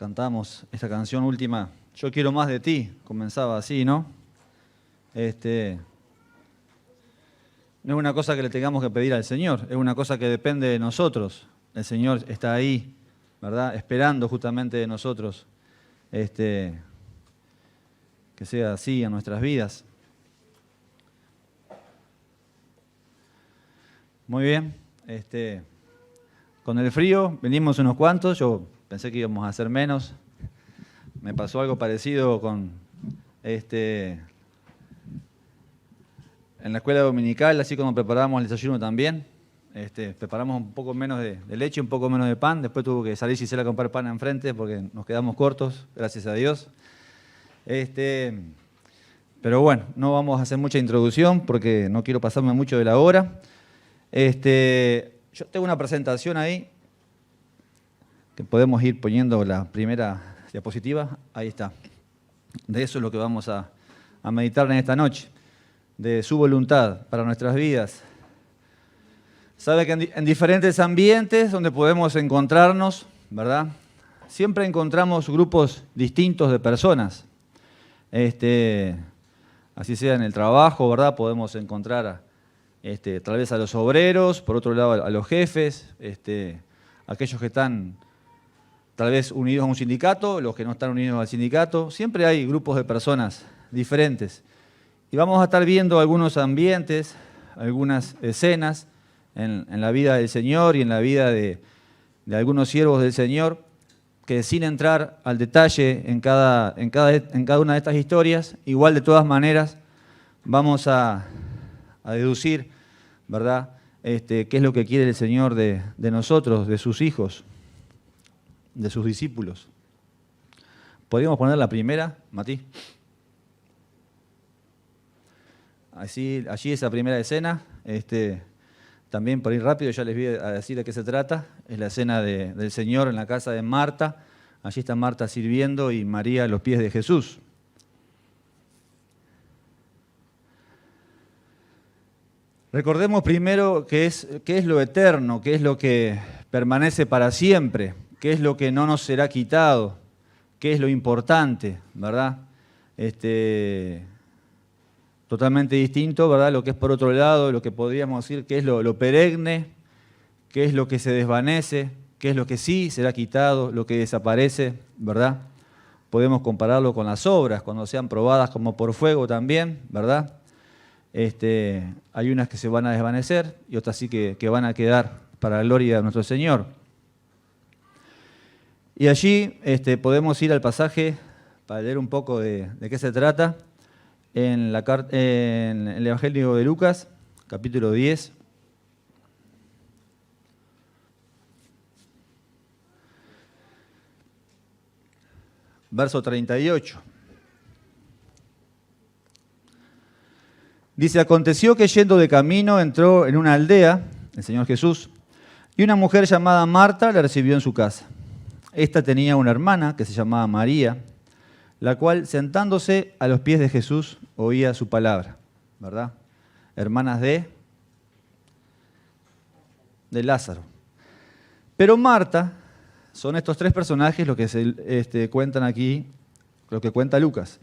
Cantamos esta canción última, Yo quiero más de ti, comenzaba así, ¿no? No es una cosa que le tengamos que pedir al Señor, es una cosa que depende de nosotros. El Señor está ahí, ¿verdad? Esperando justamente de nosotros que sea así en nuestras vidas. Muy bien, con el frío venimos unos cuantos, yo pensé que íbamos a hacer menos. Me pasó algo parecido con en la escuela dominical, así como preparábamos el desayuno también. Preparamos un poco menos de leche, un poco menos de pan. Después tuvo que salir Gisela a comprar pan enfrente porque nos quedamos cortos, gracias a Dios. Pero bueno, no vamos a hacer mucha introducción porque no quiero pasarme mucho de la hora. Yo tengo una presentación ahí que podemos ir poniendo la primera diapositiva. Ahí está. De eso es lo que vamos a meditar en esta noche, de su voluntad para nuestras vidas. Sabe que en diferentes ambientes donde podemos encontrarnos, ¿verdad? Siempre encontramos grupos distintos de personas. Así sea en el trabajo, ¿verdad? Podemos encontrar tal vez a los obreros, por otro lado a los jefes, aquellos que están tal vez unidos a un sindicato, los que no están unidos al sindicato. Siempre hay grupos de personas diferentes. Y vamos a estar viendo algunos ambientes, algunas escenas en la vida del Señor y en la vida de algunos siervos del Señor, que sin entrar al detalle en cada una de estas historias, igual de todas maneras vamos a deducir, ¿verdad? Qué es lo que quiere el Señor de nosotros, de sus hijos, de sus discípulos. ¿Podríamos poner la primera, Mati? Allí esa primera escena, también por ir rápido ya les voy a decir de qué se trata. Es la escena del Señor en la casa de Marta. Allí está Marta sirviendo y María a los pies de Jesús. Recordemos primero qué es lo eterno, qué es lo que permanece para siempre, qué es lo que no nos será quitado, qué es lo importante, ¿verdad? Totalmente distinto, ¿verdad? Lo que es por otro lado, lo que podríamos decir que es lo perenne, qué es lo que se desvanece, qué es lo que sí será quitado, lo que desaparece, ¿verdad? Podemos compararlo con las obras, cuando sean probadas como por fuego también, ¿verdad? Hay unas que se van a desvanecer y otras sí que van a quedar para la gloria de nuestro Señor. Y allí podemos ir al pasaje para leer un poco de qué se trata en el Evangelio de Lucas, capítulo 10. Verso 38. Dice, aconteció que yendo de camino entró en una aldea, el Señor Jesús, y una mujer llamada Marta le recibió en su casa. Esta tenía una hermana que se llamaba María, la cual sentándose a los pies de Jesús oía su palabra, ¿verdad? Hermanas de Lázaro. Pero Marta, son estos tres personajes los que se cuentan aquí, lo que cuenta Lucas.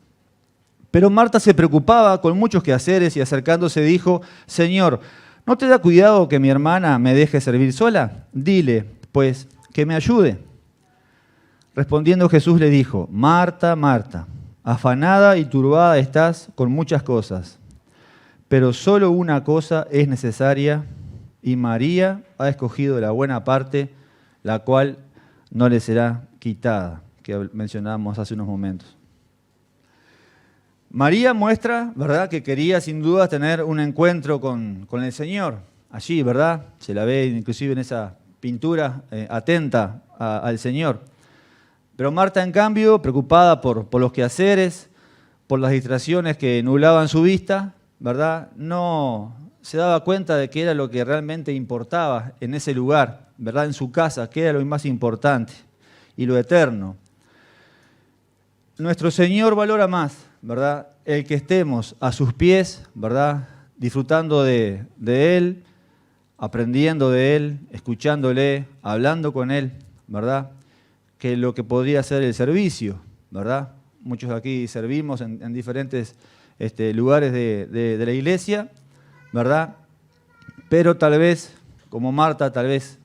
Pero Marta se preocupaba con muchos quehaceres y acercándose dijo, Señor, ¿no te da cuidado que mi hermana me deje servir sola? Dile, pues, que me ayude. Respondiendo Jesús le dijo, Marta, Marta, afanada y turbada estás con muchas cosas, pero solo una cosa es necesaria y María ha escogido la buena parte, la cual no le será quitada, que mencionábamos hace unos momentos. María muestra, ¿verdad?, que quería sin duda tener un encuentro con el Señor. Allí, ¿verdad? Se la ve inclusive en esa pintura atenta al Señor. Pero Marta, en cambio, preocupada por los quehaceres, por las distracciones que nublaban su vista, ¿verdad?, no se daba cuenta de qué era lo que realmente importaba en ese lugar, ¿verdad?, en su casa, qué era lo más importante y lo eterno. Nuestro Señor valora más, ¿verdad?, el que estemos a sus pies, ¿verdad?, disfrutando de Él, aprendiendo de Él, escuchándole, hablando con Él, ¿verdad?, que lo que podría ser el servicio, ¿verdad? Muchos de aquí servimos en diferentes lugares de la iglesia, ¿verdad? Pero tal vez, como Marta, tal vez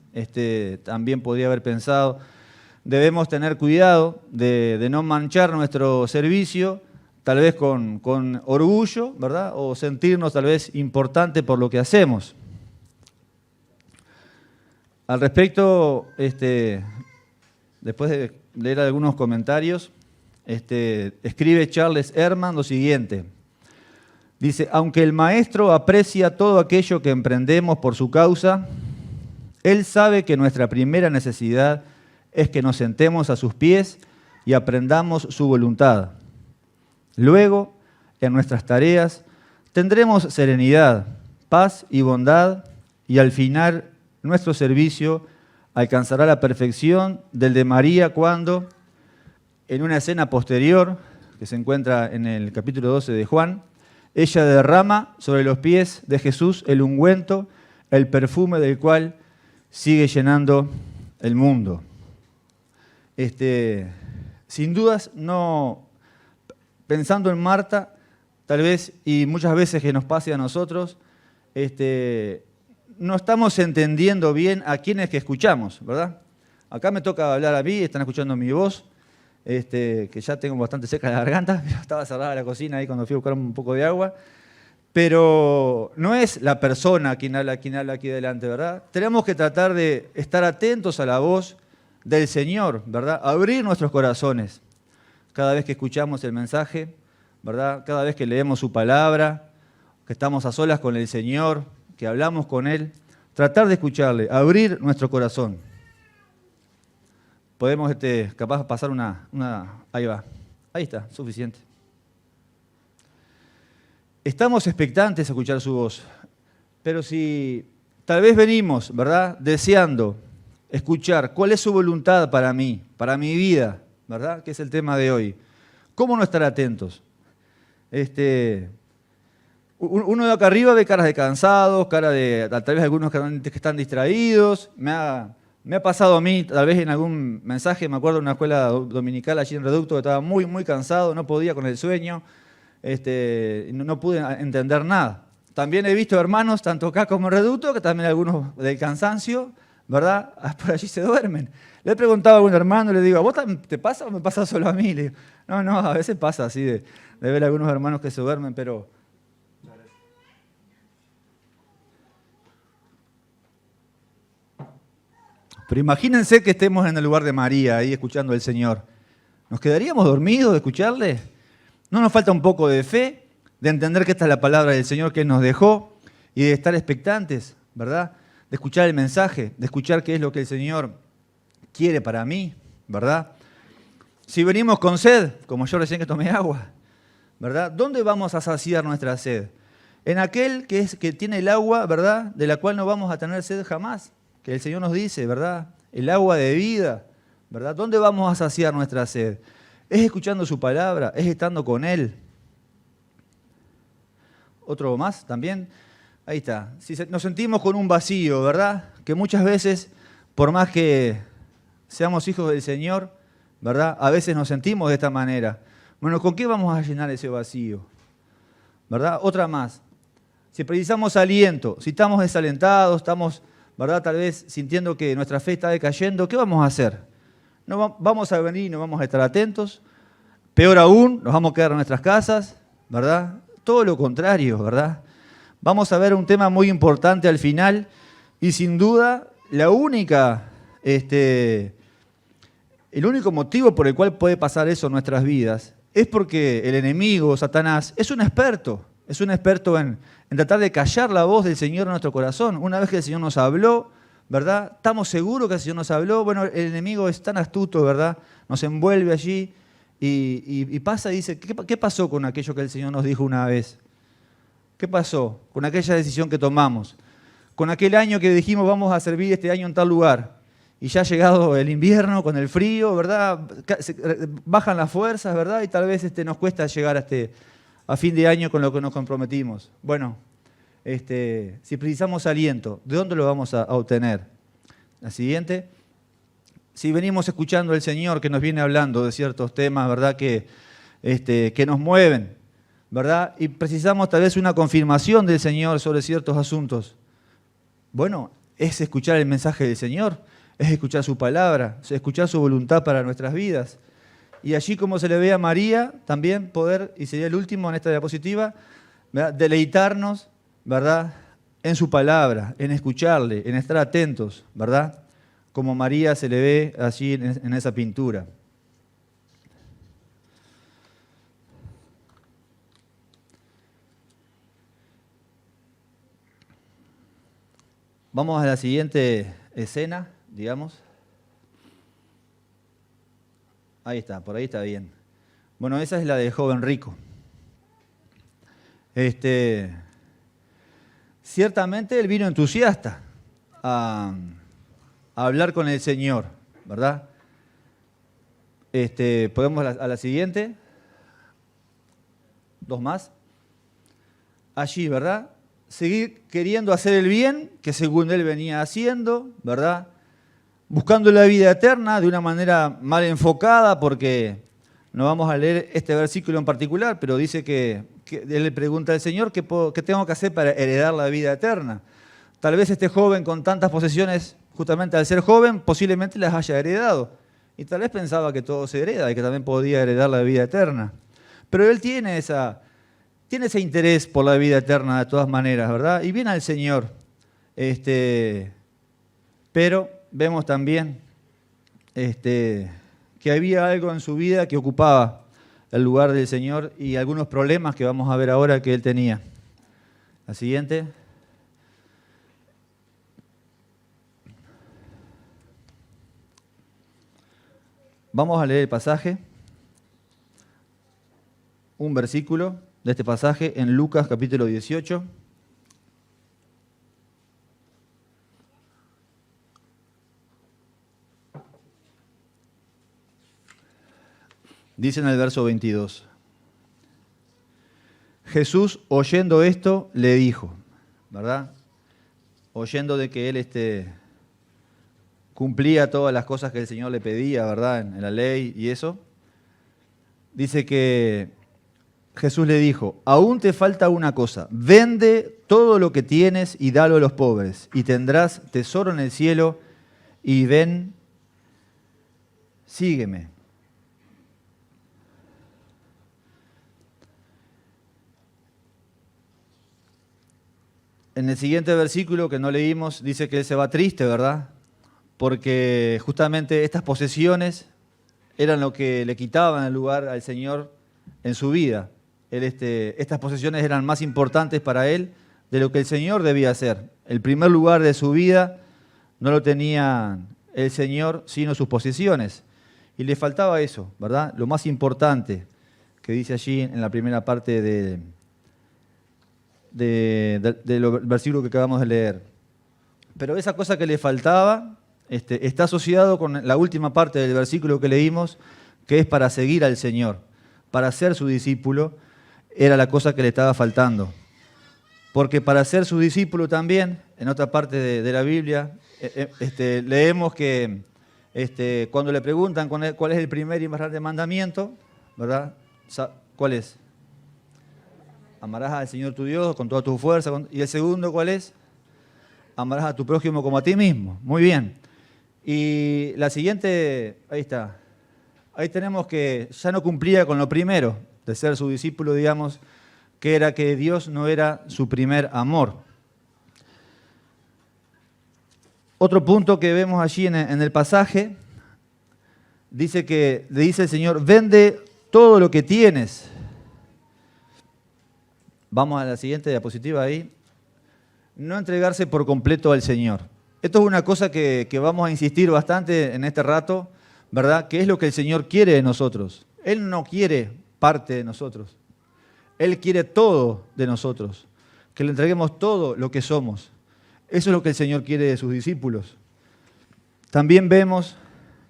también podría haber pensado, debemos tener cuidado de no manchar nuestro servicio, tal vez con orgullo, ¿verdad? O sentirnos tal vez importante por lo que hacemos. Al respecto, después de leer algunos comentarios, escribe Charles Ehrman lo siguiente. Dice, aunque el maestro aprecia todo aquello que emprendemos por su causa, él sabe que nuestra primera necesidad es que nos sentemos a sus pies y aprendamos su voluntad. Luego, en nuestras tareas, tendremos serenidad, paz y bondad, y al final nuestro servicio alcanzará la perfección del de María cuando, en una escena posterior, que se encuentra en el capítulo 12 de Juan, ella derrama sobre los pies de Jesús el ungüento, el perfume del cual sigue llenando el mundo. Sin dudas, no, pensando en Marta, tal vez, y muchas veces que nos pase a nosotros, no estamos entendiendo bien a quiénes que escuchamos, ¿verdad? Acá me toca hablar a mí, están escuchando mi voz, que ya tengo bastante seca la garganta, pero estaba cerrada la cocina ahí cuando fui a buscar un poco de agua. Pero no es la persona quien habla aquí delante, ¿verdad? Tenemos que tratar de estar atentos a la voz del Señor, ¿verdad? Abrir nuestros corazones cada vez que escuchamos el mensaje, ¿verdad? Cada vez que leemos su palabra, que estamos a solas con el Señor, que hablamos con Él, tratar de escucharle, abrir nuestro corazón. Podemos capaz pasar una... Ahí va. Ahí está, suficiente. Estamos expectantes a escuchar su voz, pero si tal vez venimos, ¿verdad?, deseando escuchar cuál es su voluntad para mí, para mi vida, ¿verdad?, que es el tema de hoy, ¿cómo no estar atentos? Uno de acá arriba ve caras de cansados, cara de tal vez algunos que están distraídos. Me ha pasado a mí, tal vez en algún mensaje, me acuerdo de una escuela dominical allí en Reducto, que estaba muy, muy cansado, no podía con el sueño. No pude entender nada. También he visto hermanos, tanto acá como en Reducto, que también algunos del cansancio, ¿verdad?, por allí se duermen. Le he preguntado a algún hermano, le digo, ¿a vos te pasa o me pasa solo a mí? Le digo, no, a veces pasa así de ver a algunos hermanos que se duermen, pero... Pero imagínense que estemos en el lugar de María, ahí escuchando al Señor. ¿Nos quedaríamos dormidos de escucharle? ¿No nos falta un poco de fe, de entender que esta es la palabra del Señor que nos dejó y de estar expectantes, ¿verdad? De escuchar el mensaje, de escuchar qué es lo que el Señor quiere para mí, ¿verdad? Si venimos con sed, como yo recién que tomé agua, ¿verdad? ¿Dónde vamos a saciar nuestra sed? En aquel que tiene el agua, ¿verdad?, de la cual no vamos a tener sed jamás, que el Señor nos dice, ¿verdad? El agua de vida, ¿verdad? ¿Dónde vamos a saciar nuestra sed? Es escuchando su palabra, es estando con Él. Otro más también. Ahí está. Si nos sentimos con un vacío, ¿verdad? Que muchas veces, por más que seamos hijos del Señor, ¿verdad?, a veces nos sentimos de esta manera. Bueno, ¿con qué vamos a llenar ese vacío? ¿Verdad? Otra más. Si precisamos aliento, si estamos desalentados, estamos, ¿verdad?, tal vez sintiendo que nuestra fe está decayendo, ¿qué vamos a hacer? No vamos a venir, no vamos a estar atentos. Peor aún, nos vamos a quedar en nuestras casas, ¿verdad? Todo lo contrario, ¿verdad? Vamos a ver un tema muy importante al final y sin duda el único motivo por el cual puede pasar eso en nuestras vidas es porque el enemigo, Satanás, es un experto en tratar de callar la voz del Señor en nuestro corazón. Una vez que el Señor nos habló, ¿verdad?, estamos seguros que el Señor nos habló. Bueno, el enemigo es tan astuto, ¿verdad?, nos envuelve allí y pasa y dice, ¿qué pasó con aquello que el Señor nos dijo una vez? ¿Qué pasó con aquella decisión que tomamos? Con aquel año que dijimos vamos a servir este año en tal lugar. Y ya ha llegado el invierno con el frío, ¿verdad? Bajan las fuerzas, ¿verdad? Y tal vez nos cuesta llegar a fin de año con lo que nos comprometimos. Bueno, si precisamos aliento, ¿de dónde lo vamos a obtener? La siguiente. si venimos escuchando al Señor que nos viene hablando de ciertos temas, ¿verdad? Que nos mueven, ¿verdad? Y precisamos tal vez una confirmación del Señor sobre ciertos asuntos. Bueno, es escuchar el mensaje del Señor, es escuchar su palabra, es escuchar su voluntad para nuestras vidas. Y allí como se le ve a María, también poder, y sería el último en esta diapositiva, ¿verdad? Deleitarnos, ¿verdad? En su palabra, en escucharle, en estar atentos, ¿verdad? Como María se le ve allí en esa pintura. Vamos a la siguiente escena, digamos. Ahí está, por ahí está bien. Bueno, esa es la del joven rico. Ciertamente él vino entusiasta a hablar con el Señor, ¿verdad? Podemos a la siguiente. Dos más. Allí, ¿verdad? Seguir queriendo hacer el bien, que según él venía haciendo, ¿verdad? Buscando la vida eterna de una manera mal enfocada, porque no vamos a leer este versículo en particular, pero dice que él le pregunta al Señor qué tengo que hacer para heredar la vida eterna. Tal vez este joven con tantas posesiones, justamente al ser joven, posiblemente las haya heredado. Y tal vez pensaba que todo se hereda y que también podía heredar la vida eterna. Pero él tiene ese interés por la vida eterna de todas maneras, ¿verdad? Y viene al Señor. Pero vemos también que había algo en su vida que ocupaba el lugar del Señor y algunos problemas que vamos a ver ahora que él tenía. La siguiente. Vamos a leer el pasaje, un versículo de este pasaje en Lucas capítulo 18. Dice en el verso 22. Jesús, oyendo esto, le dijo, ¿verdad? Oyendo de que él cumplía todas las cosas que el Señor le pedía, ¿verdad? En la ley y eso. Dice que Jesús le dijo, aún te falta una cosa, vende todo lo que tienes y dalo a los pobres, y tendrás tesoro en el cielo, y ven, sígueme. En el siguiente versículo que no leímos, dice que él se va triste, ¿verdad? Porque justamente estas posesiones eran lo que le quitaban el lugar al Señor en su vida. Estas posesiones eran más importantes para él de lo que el Señor debía hacer. El primer lugar de su vida no lo tenía el Señor, sino sus posesiones. Y le faltaba eso, ¿verdad? Lo más importante que dice allí en la primera parte del versículo que acabamos de leer. Pero esa cosa que le faltaba está asociado con la última parte del versículo que leímos, que es para seguir al Señor, para ser su discípulo, era la cosa que le estaba faltando. Porque para ser su discípulo también, en otra parte de la Biblia, leemos que cuando le preguntan cuál es el primer y más grande mandamiento, ¿verdad? ¿Cuál es? Amarás al Señor tu Dios con toda tu fuerza. ¿Y el segundo cuál es? Amarás a tu prójimo como a ti mismo. Muy bien. Y la siguiente, ahí está. Ahí tenemos que ya no cumplía con lo primero de ser su discípulo, digamos, que era que Dios no era su primer amor. Otro punto que vemos allí en el pasaje, dice que le dice el Señor, vende todo lo que tienes. Vamos a la siguiente diapositiva ahí. No entregarse por completo al Señor. Esto es una cosa que vamos a insistir bastante en este rato, ¿verdad? Que es lo que el Señor quiere de nosotros. Él no quiere parte de nosotros. Él quiere todo de nosotros. Que le entreguemos todo lo que somos. Eso es lo que el Señor quiere de sus discípulos. También vemos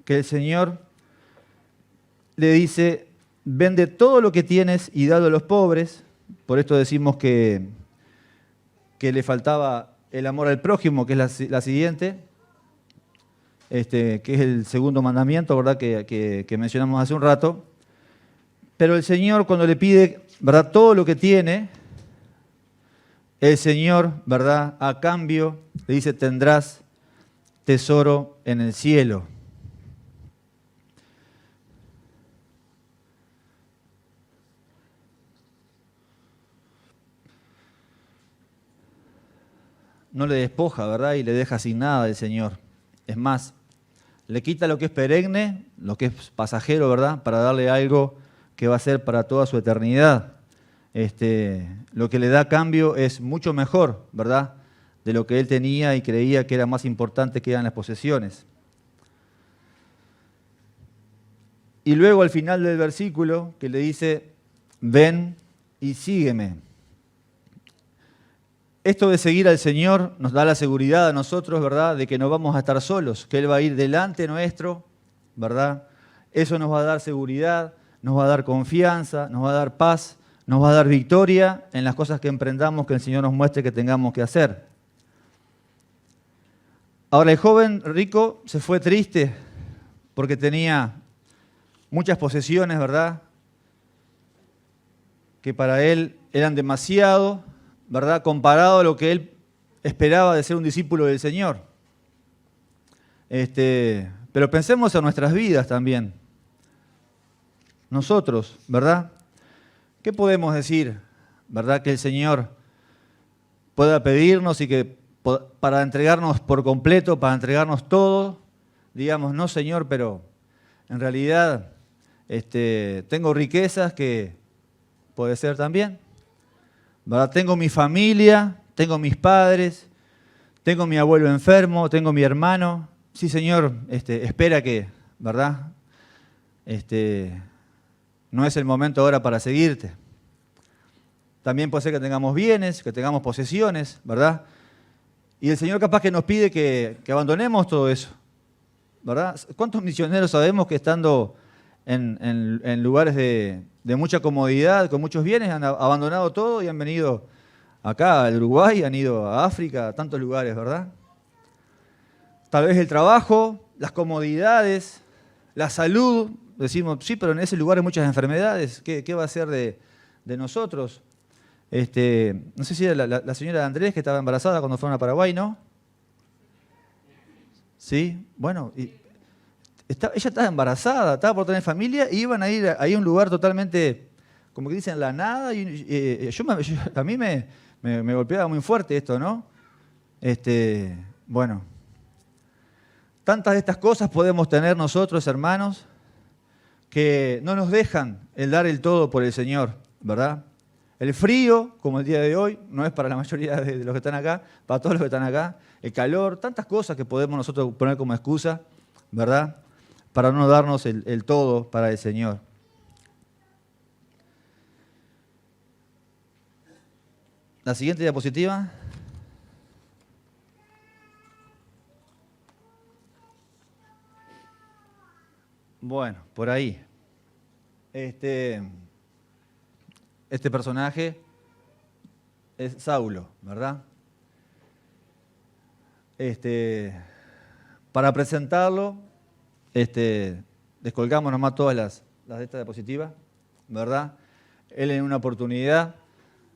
que el Señor le dice, vende todo lo que tienes y dalo a los pobres. Por esto decimos que le faltaba el amor al prójimo, que es la siguiente. que es el segundo mandamiento, ¿verdad? Que mencionamos hace un rato. Pero el Señor, cuando le pide, ¿verdad?, todo lo que tiene, el Señor, ¿verdad?, a cambio le dice: tendrás tesoro en el cielo. No le despoja, ¿verdad?, y le deja sin nada del Señor. Es más, le quita lo que es perenne, lo que es pasajero, ¿verdad?, para darle algo que va a ser para toda su eternidad. Lo que le da a cambio es mucho mejor, ¿verdad?, de lo que él tenía y creía que era más importante, que eran las posesiones. Y luego al final del versículo, que le dice: ven y sígueme. Esto de seguir al Señor nos da la seguridad a nosotros, ¿verdad?, de que no vamos a estar solos, que Él va a ir delante nuestro, ¿verdad? Eso nos va a dar seguridad, nos va a dar confianza, nos va a dar paz, nos va a dar victoria en las cosas que emprendamos, que el Señor nos muestre que tengamos que hacer. Ahora, el joven rico se fue triste porque tenía muchas posesiones, ¿verdad?, que para él eran demasiado, ¿verdad?, comparado a lo que él esperaba de ser un discípulo del Señor. Pero pensemos en nuestras vidas también. Nosotros, ¿verdad? ¿Qué podemos decir, verdad, que el Señor pueda pedirnos y que para entregarnos por completo, para entregarnos todo, digamos: no, Señor, pero en realidad tengo riquezas que puede ser también, ¿verdad? Tengo mi familia, tengo mis padres, tengo mi abuelo enfermo, tengo mi hermano. Sí, Señor, espera que, ¿verdad? No es el momento ahora para seguirte. También puede ser que tengamos bienes, que tengamos posesiones, ¿verdad? Y el Señor capaz que nos pide que abandonemos todo eso, ¿verdad? ¿Cuántos misioneros sabemos que estando en lugares de mucha comodidad, con muchos bienes, han abandonado todo y han venido acá al Uruguay, han ido a África, a tantos lugares, ¿verdad? Tal vez el trabajo, las comodidades, la salud. Decimos: sí, pero en ese lugar hay muchas enfermedades. ¿Qué va a ser de nosotros? No sé si era la señora Andrés, que estaba embarazada cuando fueron a Paraguay, ¿no? Sí, bueno, ella estaba embarazada, estaba por tener familia, y iban a ir ahí a un lugar totalmente, como que dicen, la nada. Y a mí me golpeaba muy fuerte esto, ¿no? Bueno, tantas de estas cosas podemos tener nosotros, hermanos, que no nos dejan el dar el todo por el Señor, ¿verdad? El frío, como el día de hoy, no es para la mayoría de los que están acá, para todos los que están acá. El calor, tantas cosas que podemos nosotros poner como excusa, ¿verdad?, para no darnos el todo para el Señor. La siguiente diapositiva. Bueno, por ahí. Este personaje es Saulo, ¿verdad? Para presentarlo, descolgamos nomás todas las de esta diapositiva, ¿verdad? Él en una oportunidad,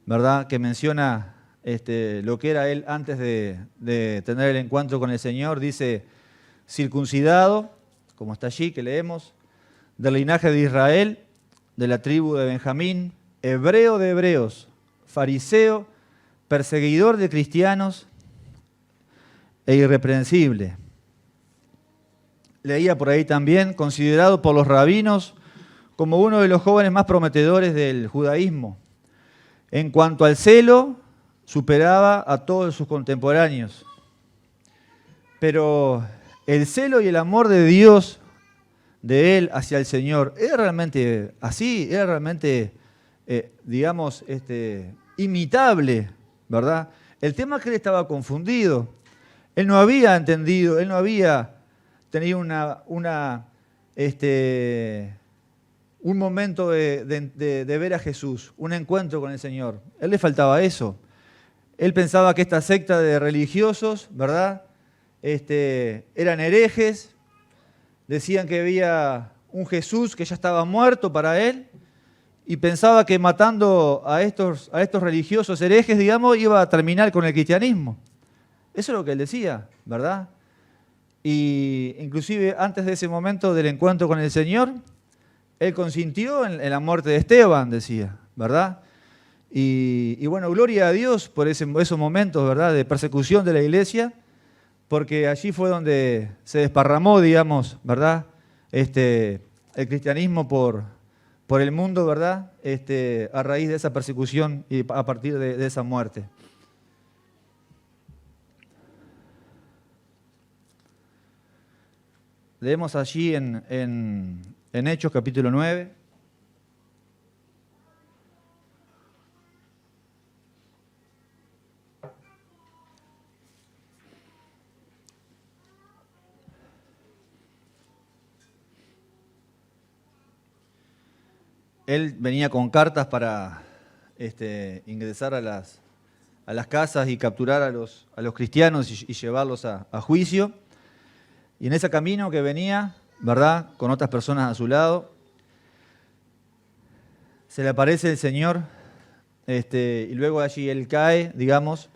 ¿verdad?, que menciona lo que era él antes de tener el encuentro con el Señor. Dice: circuncidado, como está allí, que leemos, del linaje de Israel, de la tribu de Benjamín, hebreo de hebreos, fariseo, perseguidor de cristianos e irreprensible. Leía por ahí también: considerado por los rabinos como uno de los jóvenes más prometedores del judaísmo. En cuanto al celo, superaba a todos sus contemporáneos. Pero el celo y el amor de Dios, de él hacia el Señor, era realmente así, era realmente, digamos, imitable, ¿verdad? El tema es que él estaba confundido. Él no había entendido, él no había tenido un momento de ver a Jesús, un encuentro con el Señor. A él le faltaba eso. Él pensaba que esta secta de religiosos, ¿verdad?, eran herejes, decían que había un Jesús que ya estaba muerto para él, y pensaba que matando a estos religiosos herejes, digamos, iba a terminar con el cristianismo. Eso es lo que él decía, ¿verdad? Y inclusive antes de ese momento del encuentro con el Señor, él consintió en la muerte de Esteban, decía, ¿verdad? Y bueno, gloria a Dios por esos momentos, ¿verdad?, de persecución de la iglesia, porque allí fue donde se desparramó, digamos, ¿verdad?, el cristianismo por el mundo, ¿verdad?, a raíz de esa persecución y a partir de esa muerte. Leemos allí en Hechos capítulo 9. Él venía con cartas para ingresar a las casas y capturar a los cristianos y llevarlos a juicio. Y en ese camino que venía, ¿verdad?, con otras personas a su lado, se le aparece el Señor, y luego allí él cae, digamos,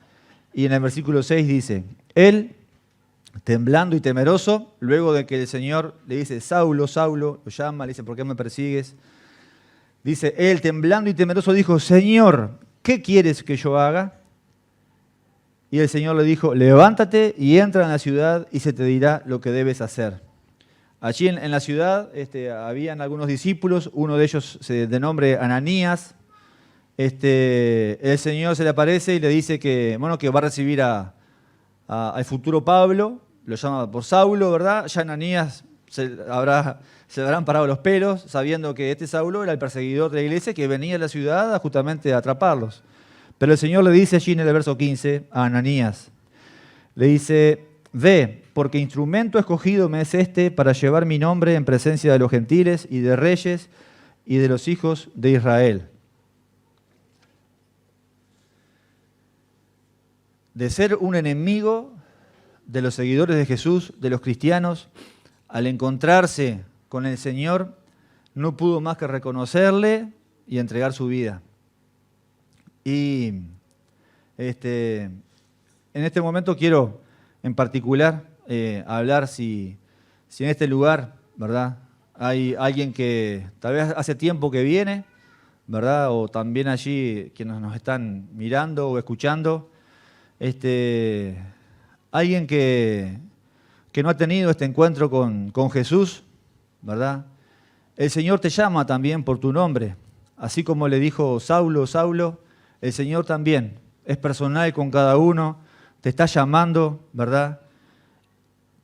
y en el versículo 6 dice, él, temblando y temeroso, luego de que el Señor le dice, Saulo, Saulo, lo llama, le dice, ¿por qué me persigues? Dice, él, temblando y temeroso, dijo, Señor, ¿qué quieres que yo haga? Y el Señor le dijo, levántate y entra en la ciudad y se te dirá lo que debes hacer. Allí en la ciudad habían algunos discípulos, uno de ellos de nombre Ananías. El Señor se le aparece y le dice que va a recibir al futuro Pablo, lo llama por Saulo, ¿verdad? Ya Ananías se habrán parado los pelos, sabiendo que este Saulo era el perseguidor de la iglesia que venía a la ciudad justamente a atraparlos. Pero el Señor le dice allí en el verso 15 a Ananías, le dice, ve, porque instrumento escogido me es para llevar mi nombre en presencia de los gentiles y de reyes y de los hijos de Israel. De ser un enemigo de los seguidores de Jesús, de los cristianos, al encontrarse con el Señor, no pudo más que reconocerle y entregar su vida. Y en este momento quiero en particular hablar si en este lugar, ¿verdad?, hay alguien que tal vez hace tiempo que viene, ¿verdad?, o también allí quienes nos están mirando o escuchando, alguien que no ha tenido este encuentro con Jesús, ¿verdad? El Señor te llama también por tu nombre, así como le dijo Saulo, Saulo, el Señor también es personal con cada uno, te está llamando, ¿verdad?,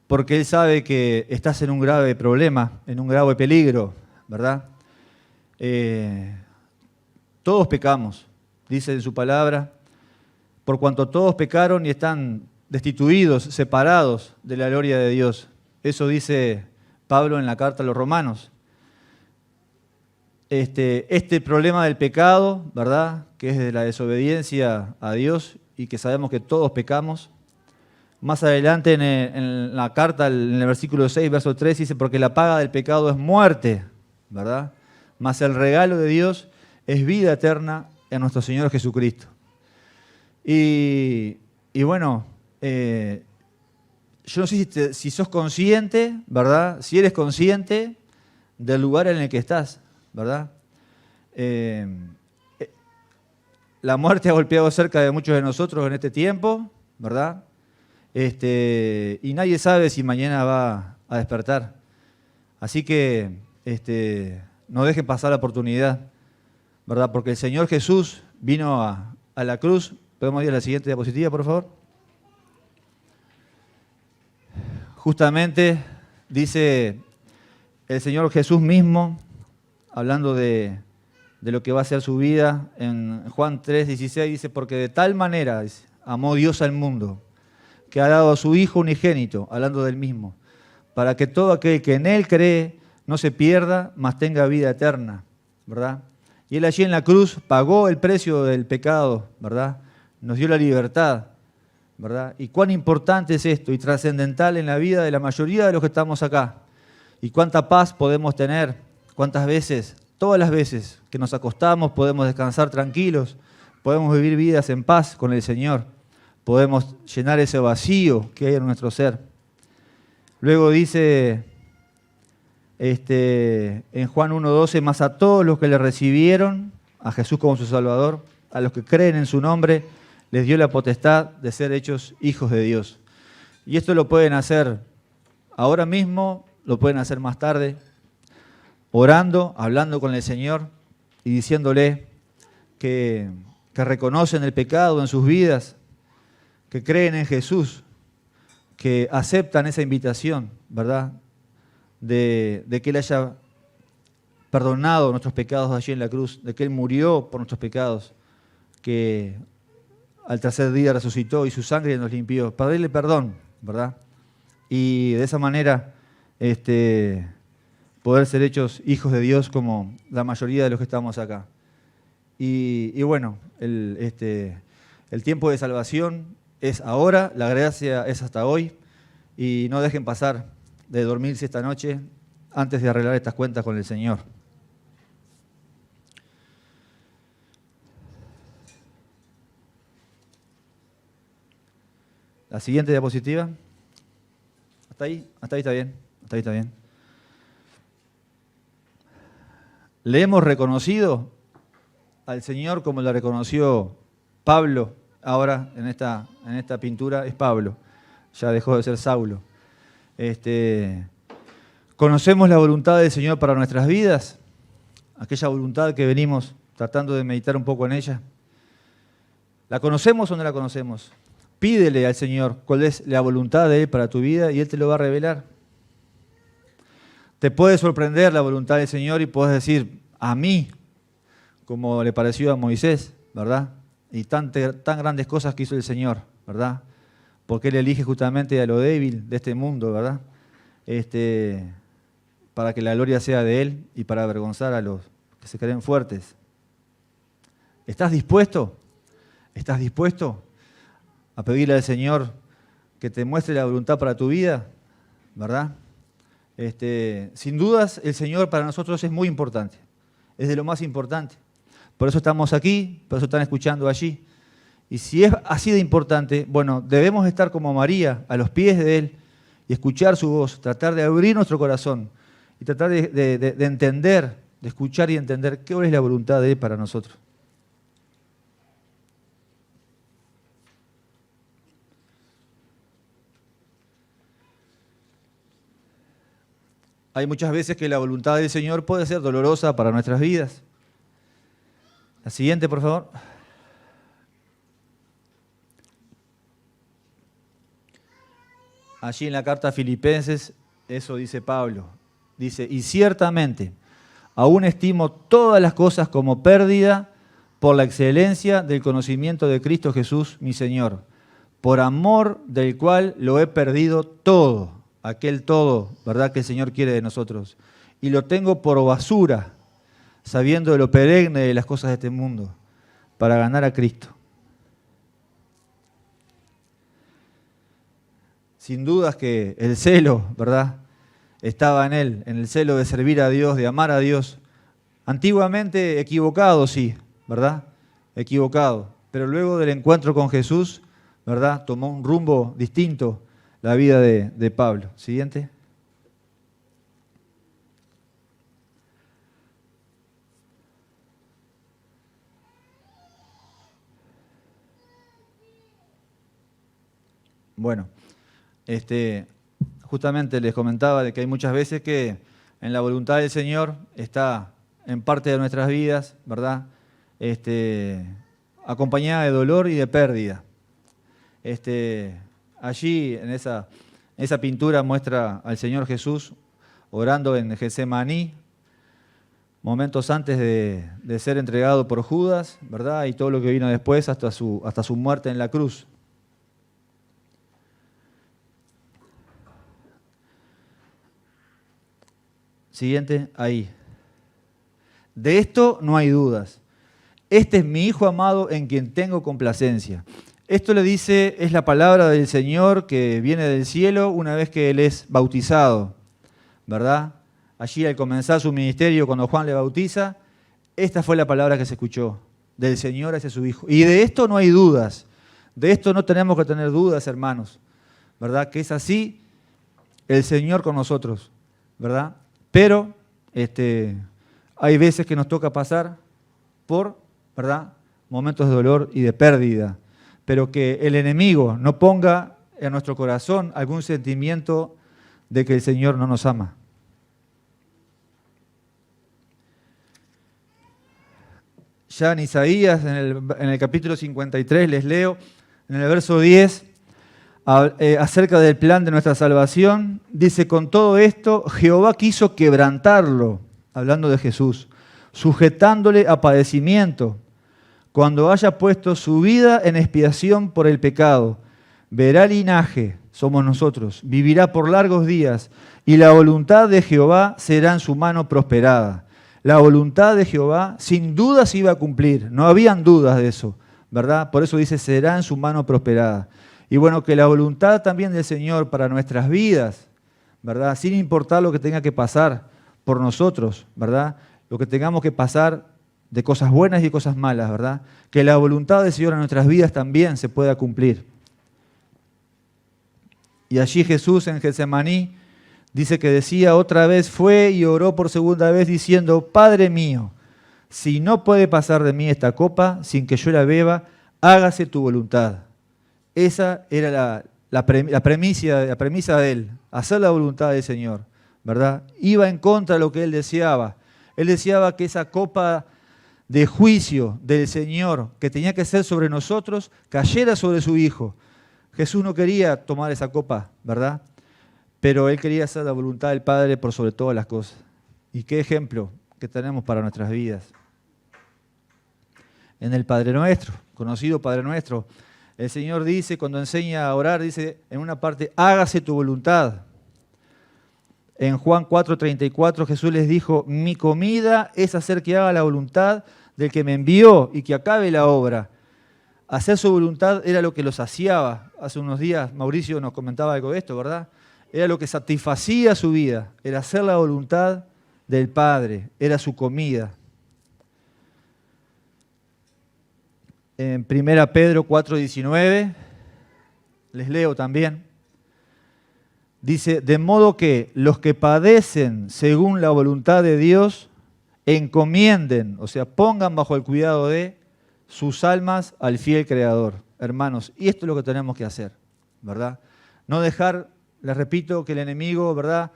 porque Él sabe que estás en un grave problema, en un grave peligro, ¿verdad? Todos pecamos, dice en su palabra, por cuanto todos pecaron y están destituidos, separados de la gloria de Dios. Eso dice Pablo en la carta a los Romanos. Este problema del pecado, ¿verdad?, que es de la desobediencia a Dios y que sabemos que todos pecamos. Más adelante en la carta, en el versículo 6, verso 3, dice, porque la paga del pecado es muerte, ¿verdad? Mas el regalo de Dios es vida eterna en nuestro Señor Jesucristo. Y bueno, yo no sé si sos consciente, ¿verdad? Si eres consciente del lugar en el que estás, ¿verdad? La muerte ha golpeado cerca de muchos de nosotros en este tiempo, ¿verdad? Y nadie sabe si mañana va a despertar. Así que no dejen pasar la oportunidad, ¿verdad? Porque el Señor Jesús vino a la cruz. ¿Podemos ir a la siguiente diapositiva, por favor? Justamente dice el Señor Jesús mismo, hablando de lo que va a ser su vida, en Juan 3:16 dice, porque de tal manera dice, amó Dios al mundo, que ha dado a su Hijo unigénito, hablando del mismo, para que todo aquel que en Él cree no se pierda, mas tenga vida eterna, ¿verdad? Y Él allí en la cruz pagó el precio del pecado, ¿verdad? Nos dio la libertad, ¿verdad? Y cuán importante es esto y trascendental en la vida de la mayoría de los que estamos acá. Y cuánta paz podemos tener, cuántas veces, todas las veces que nos acostamos podemos descansar tranquilos, podemos vivir vidas en paz con el Señor, podemos llenar ese vacío que hay en nuestro ser. Luego dice en Juan 1:12, más a todos los que le recibieron, a Jesús como su Salvador, a los que creen en su nombre, les dio la potestad de ser hechos hijos de Dios. Y esto lo pueden hacer ahora mismo, lo pueden hacer más tarde, orando, hablando con el Señor y diciéndole que reconocen el pecado en sus vidas, que creen en Jesús, que aceptan esa invitación, ¿verdad? De que Él haya perdonado nuestros pecados allí en la cruz, de que Él murió por nuestros pecados, que al tercer día resucitó y su sangre nos limpió. Pedirle perdón, ¿verdad? Y de esa manera poder ser hechos hijos de Dios como la mayoría de los que estamos acá. Y bueno, el tiempo de salvación es ahora, la gracia es hasta hoy, y no dejen pasar de dormirse esta noche antes de arreglar estas cuentas con el Señor. La siguiente diapositiva. ¿Hasta ahí? Hasta ahí está bien. Hasta ahí está bien. Le hemos reconocido al Señor como lo reconoció Pablo. Ahora en esta pintura es Pablo. Ya dejó de ser Saulo. ¿Conocemos la voluntad del Señor para nuestras vidas? Aquella voluntad que venimos tratando de meditar un poco en ella. ¿La conocemos o no la conocemos? Pídele al Señor cuál es la voluntad de Él para tu vida y Él te lo va a revelar. Te puede sorprender la voluntad del Señor y puedes decir, a mí, como le pareció a Moisés, ¿verdad? Y tan grandes cosas que hizo el Señor, ¿verdad? Porque Él elige justamente a lo débil de este mundo, ¿verdad? Para que la gloria sea de Él y para avergonzar a los que se creen fuertes. ¿Estás dispuesto? ¿Estás dispuesto a pedirle al Señor que te muestre la voluntad para tu vida? ¿Verdad? Sin dudas, el Señor para nosotros es muy importante. Es de lo más importante. Por eso estamos aquí, por eso están escuchando allí. Y si es así de importante, bueno, debemos estar como María, a los pies de Él, y escuchar su voz, tratar de abrir nuestro corazón, y tratar de entender, de escuchar y entender qué es la voluntad de Él para nosotros. Hay muchas veces que la voluntad del Señor puede ser dolorosa para nuestras vidas. La siguiente, por favor. Allí en la carta a Filipenses, eso dice Pablo. Dice, y ciertamente, aún estimo todas las cosas como pérdida por la excelencia del conocimiento de Cristo Jesús, mi Señor, por amor del cual lo he perdido todo. Aquel todo, ¿verdad?, que el Señor quiere de nosotros. Y lo tengo por basura, sabiendo de lo perenne de las cosas de este mundo, para ganar a Cristo. Sin dudas que el celo, ¿verdad?, estaba en él, en el celo de servir a Dios, de amar a Dios. Antiguamente equivocado, sí, ¿verdad? Equivocado. Pero luego del encuentro con Jesús, ¿verdad?, tomó un rumbo distinto la vida de Pablo. Siguiente. Bueno, justamente les comentaba de que hay muchas veces que en la voluntad del Señor está en parte de nuestras vidas, ¿verdad?, acompañada de dolor y de pérdida. Allí, en esa pintura, muestra al Señor Jesús orando en Getsemaní, momentos antes de ser entregado por Judas, ¿verdad?, y todo lo que vino después hasta su muerte en la cruz. Siguiente, ahí. De esto no hay dudas. Este es mi Hijo amado en quien tengo complacencia. Esto le dice, es la palabra del Señor que viene del cielo una vez que Él es bautizado, ¿verdad? Allí al comenzar su ministerio, cuando Juan le bautiza, esta fue la palabra que se escuchó del Señor hacia su Hijo. Y de esto no hay dudas, de esto no tenemos que tener dudas, hermanos, ¿verdad? Que es así el Señor con nosotros, ¿verdad? Pero hay veces que nos toca pasar por, ¿verdad?, momentos de dolor y de pérdida, pero que el enemigo no ponga en nuestro corazón algún sentimiento de que el Señor no nos ama. Ya en Isaías, en el capítulo 53, les leo, en el verso 10, acerca del plan de nuestra salvación, dice, con todo esto, Jehová quiso quebrantarlo, hablando de Jesús, sujetándole a padecimiento, cuando haya puesto su vida en expiación por el pecado. Verá linaje, somos nosotros, vivirá por largos días, y la voluntad de Jehová será en su mano prosperada. La voluntad de Jehová sin duda se iba a cumplir, no habían dudas de eso, ¿verdad? Por eso dice, será en su mano prosperada. Y bueno, que la voluntad también del Señor para nuestras vidas, ¿verdad? Sin importar lo que tenga que pasar por nosotros, ¿verdad? Lo que tengamos que pasar de cosas buenas y cosas malas, ¿verdad? Que la voluntad del Señor en nuestras vidas también se pueda cumplir. Y allí Jesús en Getsemaní dice que decía otra vez, fue y oró por segunda vez diciendo, Padre mío, si no puede pasar de mí esta copa sin que yo la beba, hágase tu voluntad. Esa era la premisa de él, hacer la voluntad del Señor, ¿verdad? Iba en contra de lo que él deseaba. Él deseaba que esa copa de juicio del Señor que tenía que ser sobre nosotros cayera sobre su Hijo. Jesús no quería tomar esa copa, ¿verdad? Pero él quería hacer la voluntad del Padre por sobre todas las cosas. Y qué ejemplo que tenemos para nuestras vidas. En el Padre Nuestro, conocido Padre Nuestro, el Señor dice, cuando enseña a orar, dice en una parte, hágase tu voluntad. En Juan 4:34 Jesús les dijo, mi comida es hacer que haga la voluntad del que me envió y que acabe la obra. Hacer su voluntad era lo que lo saciaba. Hace unos días Mauricio nos comentaba algo de esto, ¿verdad? Era lo que satisfacía su vida, era hacer la voluntad del Padre, era su comida. En 1 Pedro 4:19, les leo también, dice, de modo que los que padecen según la voluntad de Dios, encomienden, o sea, pongan bajo el cuidado de sus almas al fiel Creador. Hermanos, y esto es lo que tenemos que hacer, ¿verdad? No dejar, les repito, que el enemigo, ¿verdad?,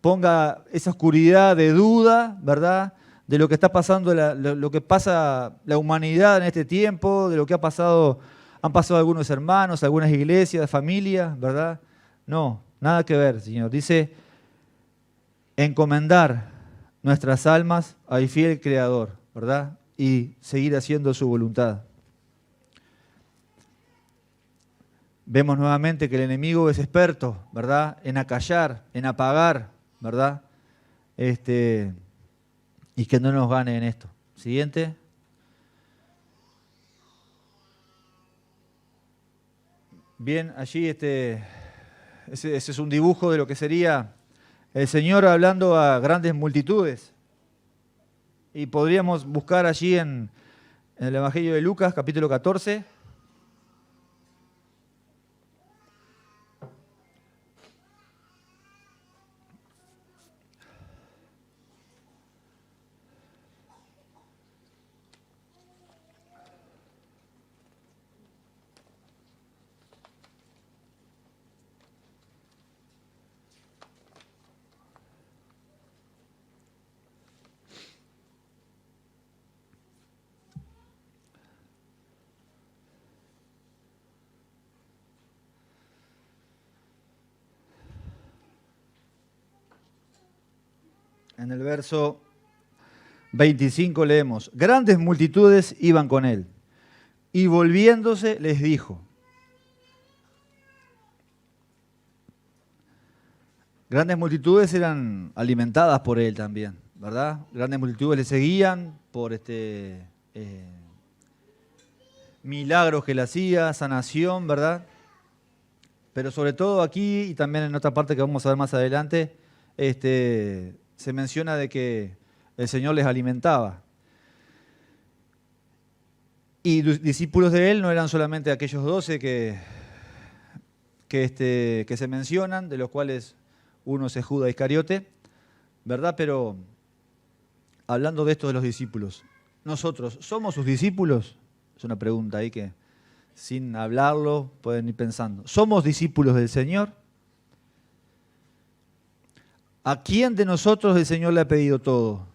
ponga esa oscuridad de duda, ¿verdad?, de lo que está pasando, lo que pasa la humanidad en este tiempo, de lo que han pasado algunos hermanos, algunas iglesias, familias, ¿verdad? No, nada que ver, Señor. Dice, encomendar nuestras almas al fiel Creador, ¿verdad? Y seguir haciendo su voluntad. Vemos nuevamente que el enemigo es experto, ¿verdad?, en acallar, en apagar, ¿verdad? Y que no nos gane en esto. Siguiente. Bien, allí ese es un dibujo de lo que sería el Señor hablando a grandes multitudes. Y podríamos buscar allí en el Evangelio de Lucas, capítulo 14. En el verso 25 leemos, grandes multitudes iban con él, y volviéndose les dijo, grandes multitudes eran alimentadas por él también, ¿verdad? Grandes multitudes le seguían por milagros que él hacía, sanación, ¿verdad? Pero sobre todo aquí, y también en otra parte que vamos a ver más adelante, se menciona de que el Señor les alimentaba. Y los discípulos de él no eran solamente aquellos 12 que se mencionan, de los cuales uno es Judas Iscariote, ¿verdad? Pero hablando de esto de los discípulos, ¿nosotros somos sus discípulos? Es una pregunta ahí que sin hablarlo pueden ir pensando. ¿Somos discípulos del Señor? ¿A quién de nosotros el Señor le ha pedido todo?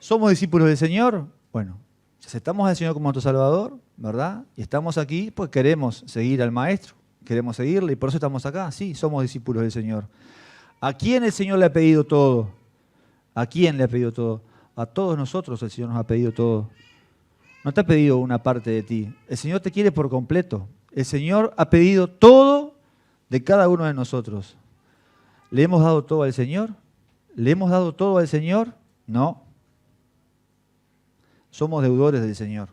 ¿Somos discípulos del Señor? Bueno, si aceptamos al Señor como nuestro Salvador, ¿verdad? Y estamos aquí, pues queremos seguir al Maestro, queremos seguirle y por eso estamos acá. Sí, somos discípulos del Señor. ¿A quién el Señor le ha pedido todo? ¿A quién le ha pedido todo? A todos nosotros el Señor nos ha pedido todo. No te ha pedido una parte de ti. El Señor te quiere por completo. El Señor ha pedido todo de cada uno de nosotros. ¿Le hemos dado todo al Señor? ¿Le hemos dado todo al Señor? No. Somos deudores del Señor.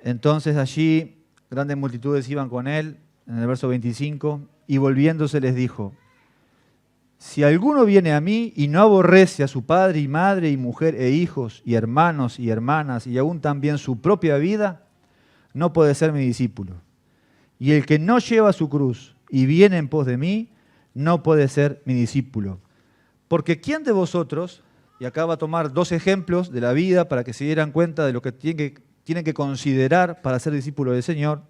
Entonces allí grandes multitudes iban con él, en el verso 25, y volviéndose les dijo, si alguno viene a mí y no aborrece a su padre y madre y mujer e hijos y hermanos y hermanas y aún también su propia vida, no puede ser mi discípulo. Y el que no lleva su cruz y viene en pos de mí, no puede ser mi discípulo. Porque ¿quién de vosotros, y acá va a tomar 2 ejemplos de la vida para que se dieran cuenta de lo que tienen que considerar para ser discípulo del Señor,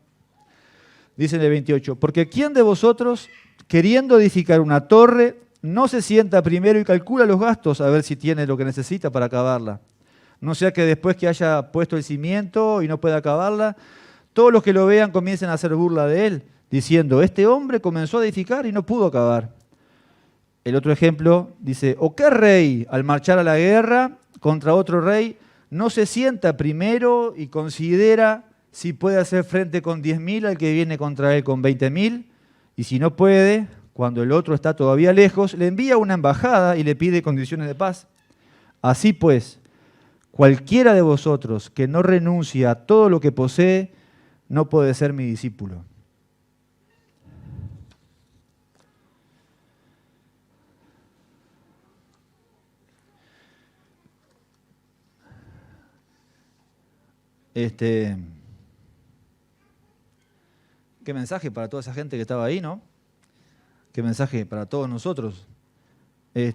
dice en el 28, porque ¿quién de vosotros, queriendo edificar una torre, no se sienta primero y calcula los gastos a ver si tiene lo que necesita para acabarla? No sea que después que haya puesto el cimiento y no pueda acabarla, todos los que lo vean comiencen a hacer burla de él, diciendo, este hombre comenzó a edificar y no pudo acabar. El otro ejemplo dice, ¿o qué rey al marchar a la guerra contra otro rey no se sienta primero y considera si puede hacer frente con 10.000 al que viene contra él con 20.000? Y si no puede, cuando el otro está todavía lejos, le envía una embajada y le pide condiciones de paz. Así pues, cualquiera de vosotros que no renuncie a todo lo que posee, no puede ser mi discípulo. Qué mensaje para toda esa gente que estaba ahí, ¿no? Qué mensaje para todos nosotros. El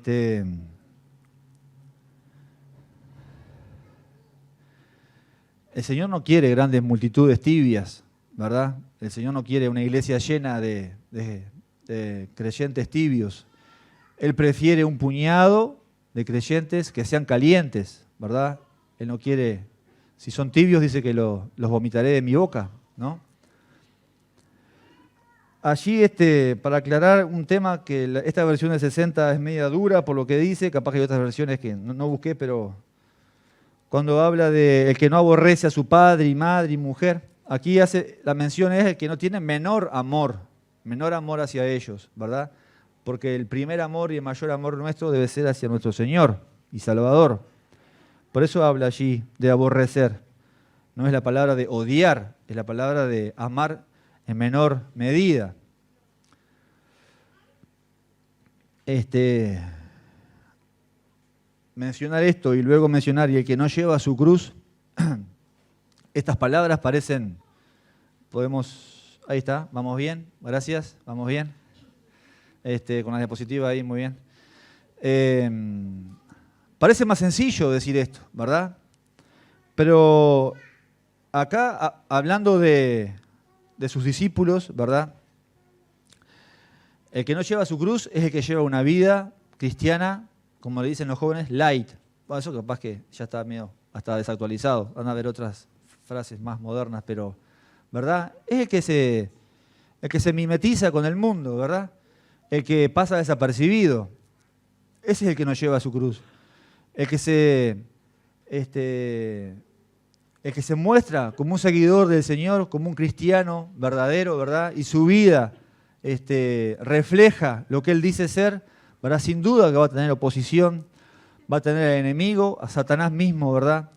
Señor no quiere grandes multitudes tibias, ¿verdad? El Señor no quiere una iglesia llena de creyentes tibios. Él prefiere un puñado de creyentes que sean calientes, ¿verdad? Él no quiere, si son tibios, dice que los vomitaré de mi boca, ¿no? Allí, para aclarar un tema que esta versión de 60 es media dura por lo que dice, capaz que hay otras versiones que no busqué, pero cuando habla de el que no aborrece a su padre y madre y mujer, aquí hace la mención es el que no tiene menor amor hacia ellos, ¿verdad? Porque el primer amor y el mayor amor nuestro debe ser hacia nuestro Señor y Salvador. Por eso habla allí de aborrecer. No es la palabra de odiar, es la palabra de amar en menor medida. Mencionar esto y luego mencionar y el que no lleva su cruz, estas palabras parecen, ahí está, vamos bien, gracias, vamos bien. Con la diapositiva ahí, muy bien. Parece más sencillo decir esto, ¿verdad? Pero acá, hablando de sus discípulos, ¿verdad? El que no lleva su cruz es el que lleva una vida cristiana, como le dicen los jóvenes, light. Bueno, eso capaz que ya está medio hasta desactualizado. Van a ver otras frases más modernas, pero, ¿verdad? Es el que se mimetiza con el mundo, ¿verdad? El que pasa desapercibido. Ese es el que no lleva su cruz. El que se muestra como un seguidor del Señor, como un cristiano verdadero, ¿verdad? Y su vida refleja lo que él dice ser, ¿verdad? Sin duda que va a tener oposición, va a tener al enemigo, a Satanás mismo, ¿verdad?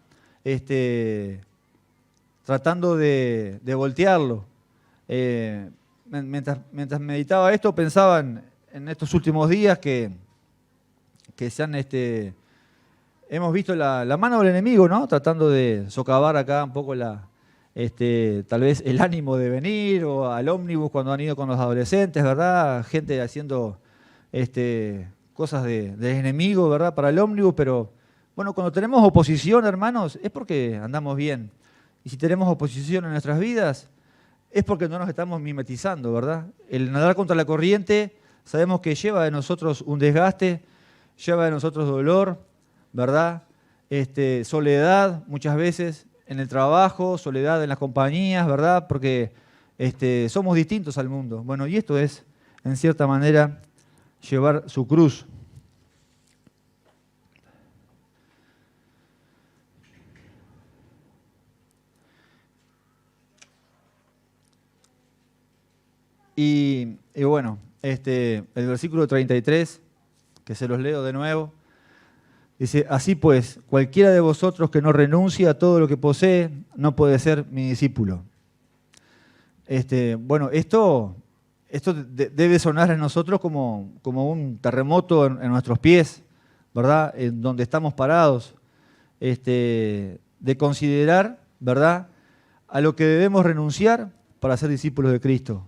Tratando de voltearlo. Mientras meditaba esto, pensaba en estos últimos días que se han, hemos visto la mano del enemigo, ¿no? Tratando de socavar acá un poco tal vez el ánimo de venir, o al ómnibus cuando han ido con los adolescentes, ¿verdad? Gente haciendo cosas del enemigo, ¿verdad? Para el ómnibus, pero bueno, cuando tenemos oposición, hermanos, es porque andamos bien. Y si tenemos oposición en nuestras vidas, es porque no nos estamos mimetizando, ¿verdad? El nadar contra la corriente, sabemos que lleva de nosotros un desgaste, lleva de nosotros dolor, ¿verdad? Soledad muchas veces en el trabajo, soledad en las compañías, ¿verdad? Porque somos distintos al mundo. Bueno, y esto es, en cierta manera, llevar su cruz. Y bueno, el versículo 33, que se los leo de nuevo, dice: así pues, cualquiera de vosotros que no renuncie a todo lo que posee, no puede ser mi discípulo. Bueno, esto debe sonar en nosotros como un terremoto en nuestros pies, ¿verdad? En donde estamos parados, de considerar, ¿verdad?, a lo que debemos renunciar para ser discípulos de Cristo.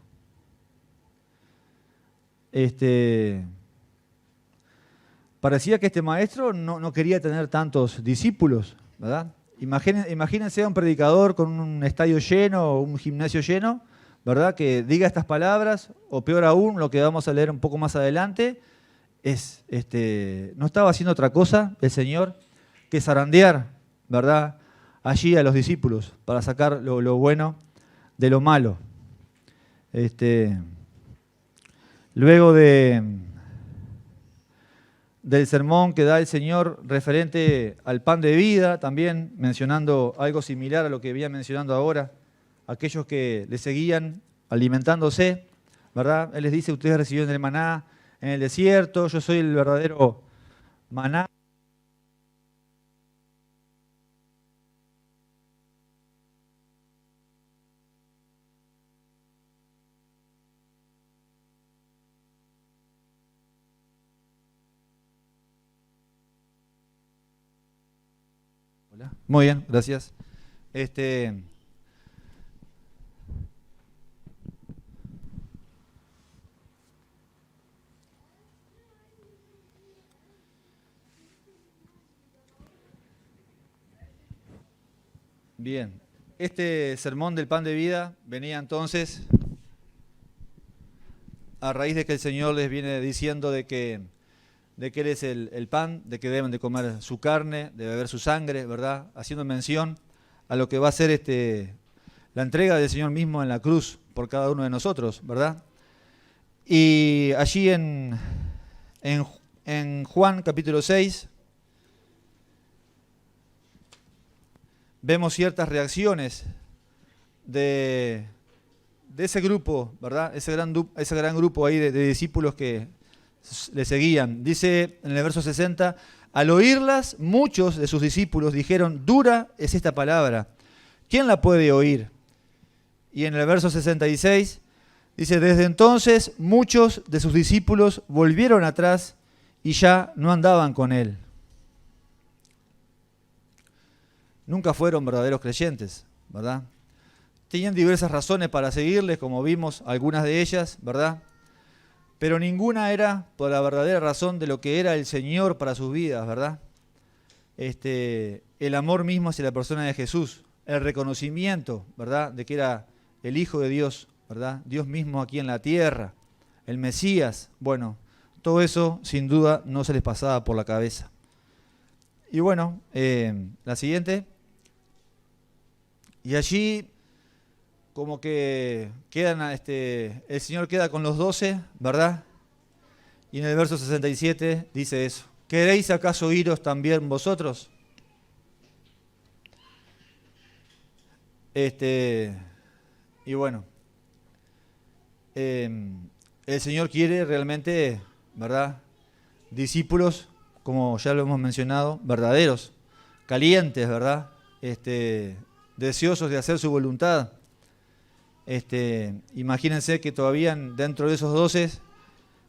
Parecía que este maestro no quería tener tantos discípulos, ¿verdad? Imagínense a un predicador con un estadio lleno o un gimnasio lleno, ¿verdad?, que diga estas palabras, o peor aún, lo que vamos a leer un poco más adelante, no estaba haciendo otra cosa el Señor que zarandear, ¿verdad?, allí a los discípulos para sacar lo bueno de lo malo. Luego del sermón que da el Señor referente al pan de vida, también mencionando algo similar a lo que venía mencionando ahora, aquellos que le seguían alimentándose, ¿verdad? Él les dice: ustedes recibieron el maná en el desierto, yo soy el verdadero maná. Hola. Muy bien, gracias. Bien, este sermón del pan de vida venía entonces a raíz de que el Señor les viene diciendo de que Él es el pan, de que deben de comer su carne, de beber su sangre, ¿verdad? Haciendo mención a lo que va a ser la entrega del Señor mismo en la cruz por cada uno de nosotros, ¿verdad? Y allí en Juan capítulo 6 vemos ciertas reacciones de ese grupo, ¿verdad? Ese gran grupo ahí de discípulos que le seguían. Dice en el verso 60, al oírlas, muchos de sus discípulos dijeron: dura es esta palabra, ¿quién la puede oír? Y en el verso 66 dice: desde entonces muchos de sus discípulos volvieron atrás y ya no andaban con él. Nunca fueron verdaderos creyentes, ¿verdad? Tenían diversas razones para seguirles, como vimos, algunas de ellas, ¿verdad? Pero ninguna era por la verdadera razón de lo que era el Señor para sus vidas, ¿verdad? El amor mismo hacia la persona de Jesús, el reconocimiento, ¿verdad?, de que era el Hijo de Dios, ¿verdad?, Dios mismo aquí en la tierra, el Mesías. Bueno, todo eso sin duda no se les pasaba por la cabeza. Y bueno, la siguiente. Y allí como que quedan, el Señor queda con los 12, ¿verdad? Y en el verso 67 dice eso: ¿queréis acaso iros también vosotros? Y bueno, el Señor quiere realmente, ¿verdad? Discípulos, como ya lo hemos mencionado, verdaderos, calientes, ¿verdad? Deseosos de hacer su voluntad. Imagínense que todavía dentro de esos 12,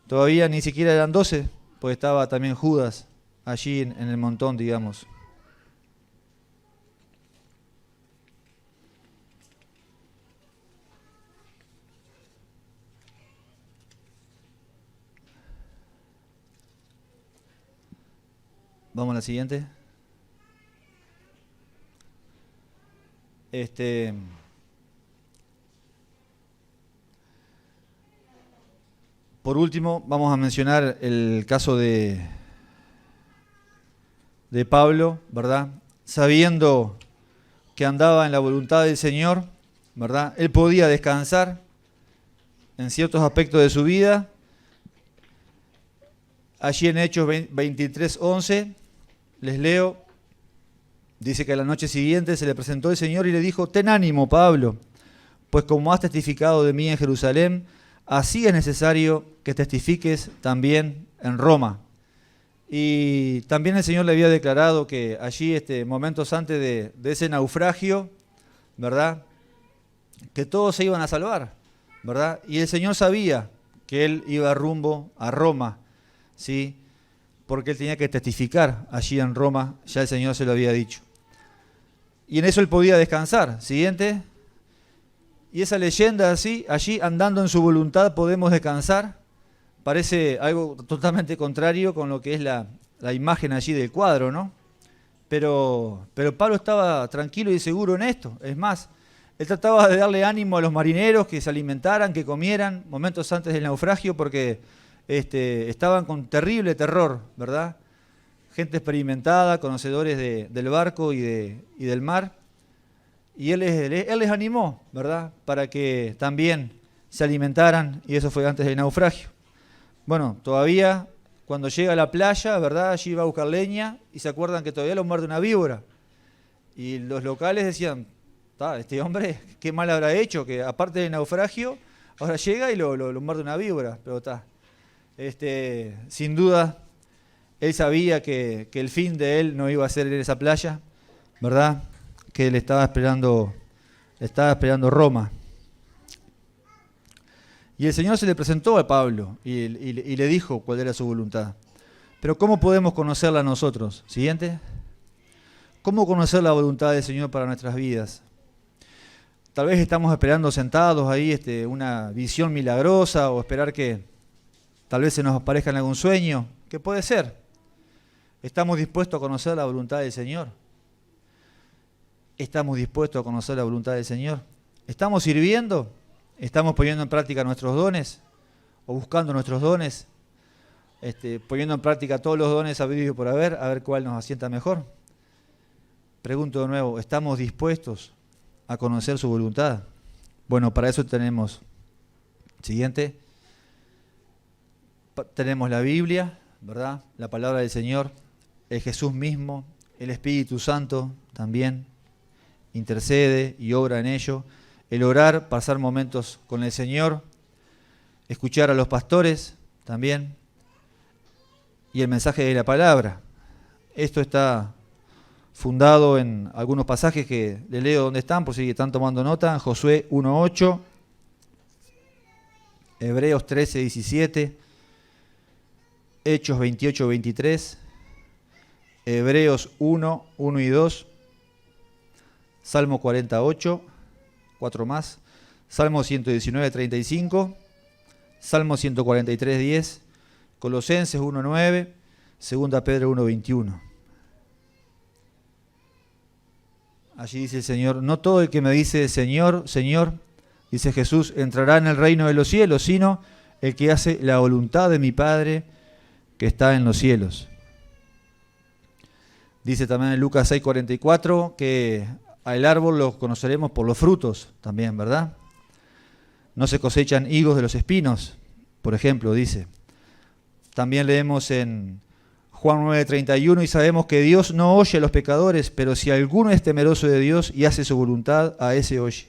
todavía ni siquiera eran 12, pues estaba también Judas allí en el montón, digamos. Vamos a la siguiente. Por último, vamos a mencionar el caso de Pablo, ¿verdad? Sabiendo que andaba en la voluntad del Señor, ¿verdad? Él podía descansar en ciertos aspectos de su vida. Allí en Hechos 23:11, les leo, dice que a la noche siguiente se le presentó el Señor y le dijo: ten ánimo, Pablo, pues como has testificado de mí en Jerusalén, así es necesario que testifiques también en Roma. Y también el Señor le había declarado que allí, momentos antes de ese naufragio, ¿verdad?, que todos se iban a salvar, ¿verdad? Y el Señor sabía que él iba rumbo a Roma, ¿sí? Porque él tenía que testificar allí en Roma, ya el Señor se lo había dicho. Y en eso él podía descansar. Siguiente. Y esa leyenda así, allí andando en su voluntad podemos descansar, parece algo totalmente contrario con lo que es la imagen allí del cuadro, ¿no? Pero Pablo estaba tranquilo y seguro en esto. Es más, él trataba de darle ánimo a los marineros que se alimentaran, que comieran momentos antes del naufragio, porque estaban con terrible terror, ¿verdad? Gente experimentada, conocedores del barco y del mar. Y él les animó, ¿verdad?, para que también se alimentaran, y eso fue antes del naufragio. Bueno, todavía cuando llega a la playa, ¿verdad?, allí va a buscar leña, y se acuerdan que todavía lo muerde una víbora. Y los locales decían: este hombre, qué mal habrá hecho, que aparte del naufragio, ahora llega y lo muerde una víbora. Pero está, sin duda, él sabía que el fin de él no iba a ser en esa playa, ¿verdad?, que le estaba esperando Roma. Y el Señor se le presentó a Pablo y le dijo cuál era su voluntad. Pero ¿cómo podemos conocerla nosotros? Siguiente. ¿Cómo conocer la voluntad del Señor para nuestras vidas? Tal vez estamos esperando sentados ahí una visión milagrosa, o esperar que tal vez se nos aparezca en algún sueño. ¿Qué puede ser? ¿Estamos dispuestos a conocer la voluntad del Señor? ¿Estamos dispuestos a conocer la voluntad del Señor? ¿Estamos sirviendo? ¿Estamos poniendo en práctica nuestros dones? ¿O buscando nuestros dones? ¿Poniendo en práctica todos los dones habidos y por haber, a ver cuál nos asienta mejor? Pregunto de nuevo, ¿estamos dispuestos a conocer su voluntad? Bueno, para eso tenemos, siguiente, tenemos la Biblia, ¿verdad? La palabra del Señor, el Jesús mismo, el Espíritu Santo también intercede y obra en ello. El orar, pasar momentos con el Señor, escuchar a los pastores también, y el mensaje de la palabra. Esto está fundado en algunos pasajes que les leo donde están, por si están tomando nota: Josué 1:8, Hebreos 13:17, Hechos 28:23, Hebreos 1:1 y 2, Salmo 48, 4 más, Salmo 119:35, Salmo 143:10, Colosenses 1:9, 2 Pedro 1:21. Allí dice el Señor: no todo el que me dice Señor, Señor, dice Jesús, entrará en el reino de los cielos, sino el que hace la voluntad de mi Padre que está en los cielos. Dice también en Lucas 6:44 que al árbol lo conoceremos por los frutos también, ¿verdad? No se cosechan higos de los espinos, por ejemplo, dice. También leemos en Juan 9:31, y sabemos que Dios no oye a los pecadores, pero si alguno es temeroso de Dios y hace su voluntad, a ese oye.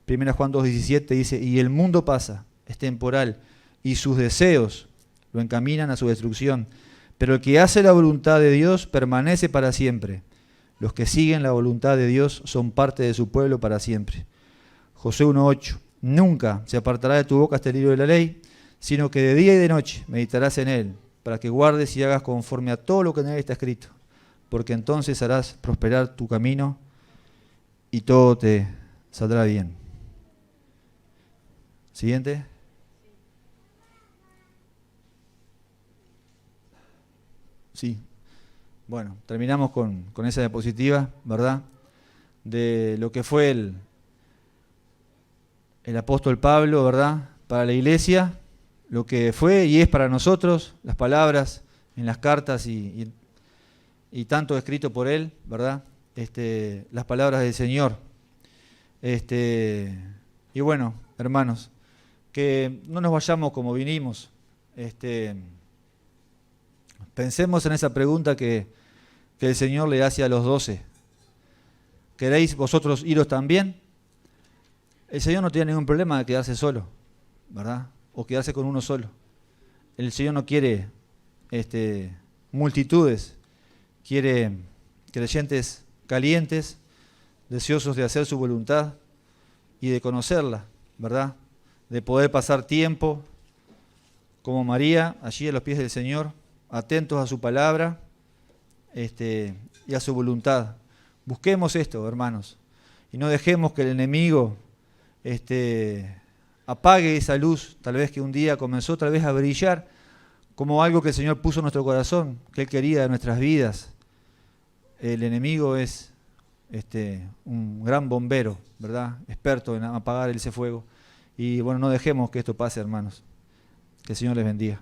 1 Juan 2:17 dice: y el mundo pasa, es temporal, y sus deseos lo encaminan a su destrucción. Pero el que hace la voluntad de Dios permanece para siempre. Los que siguen la voluntad de Dios son parte de su pueblo para siempre. Josué 1:8. Nunca se apartará de tu boca este libro de la ley, sino que de día y de noche meditarás en él, para que guardes y hagas conforme a todo lo que en él está escrito, porque entonces harás prosperar tu camino y todo te saldrá bien. Siguiente. Sí. Bueno, terminamos con esa diapositiva, ¿verdad? De lo que fue el apóstol Pablo, ¿verdad? Para la iglesia, lo que fue y es para nosotros, las palabras en las cartas y tanto escrito por él, ¿verdad? Las palabras del Señor. Y bueno, hermanos, que no nos vayamos como vinimos. Pensemos en esa pregunta que el Señor le hace a los 12. ¿Queréis vosotros iros también? El Señor no tiene ningún problema de quedarse solo, ¿verdad? O quedarse con uno solo. El Señor no quiere multitudes, quiere creyentes calientes, deseosos de hacer su voluntad y de conocerla, ¿verdad? De poder pasar tiempo como María, allí a los pies del Señor, atentos a su palabra y a su voluntad. Busquemos esto, hermanos, y no dejemos que el enemigo apague esa luz, tal vez que un día comenzó tal vez a brillar como algo que el Señor puso en nuestro corazón, que Él quería de nuestras vidas. El enemigo es un gran bombero, ¿verdad? Experto en apagar ese fuego. Y bueno, no dejemos que esto pase, hermanos. Que el Señor les bendiga.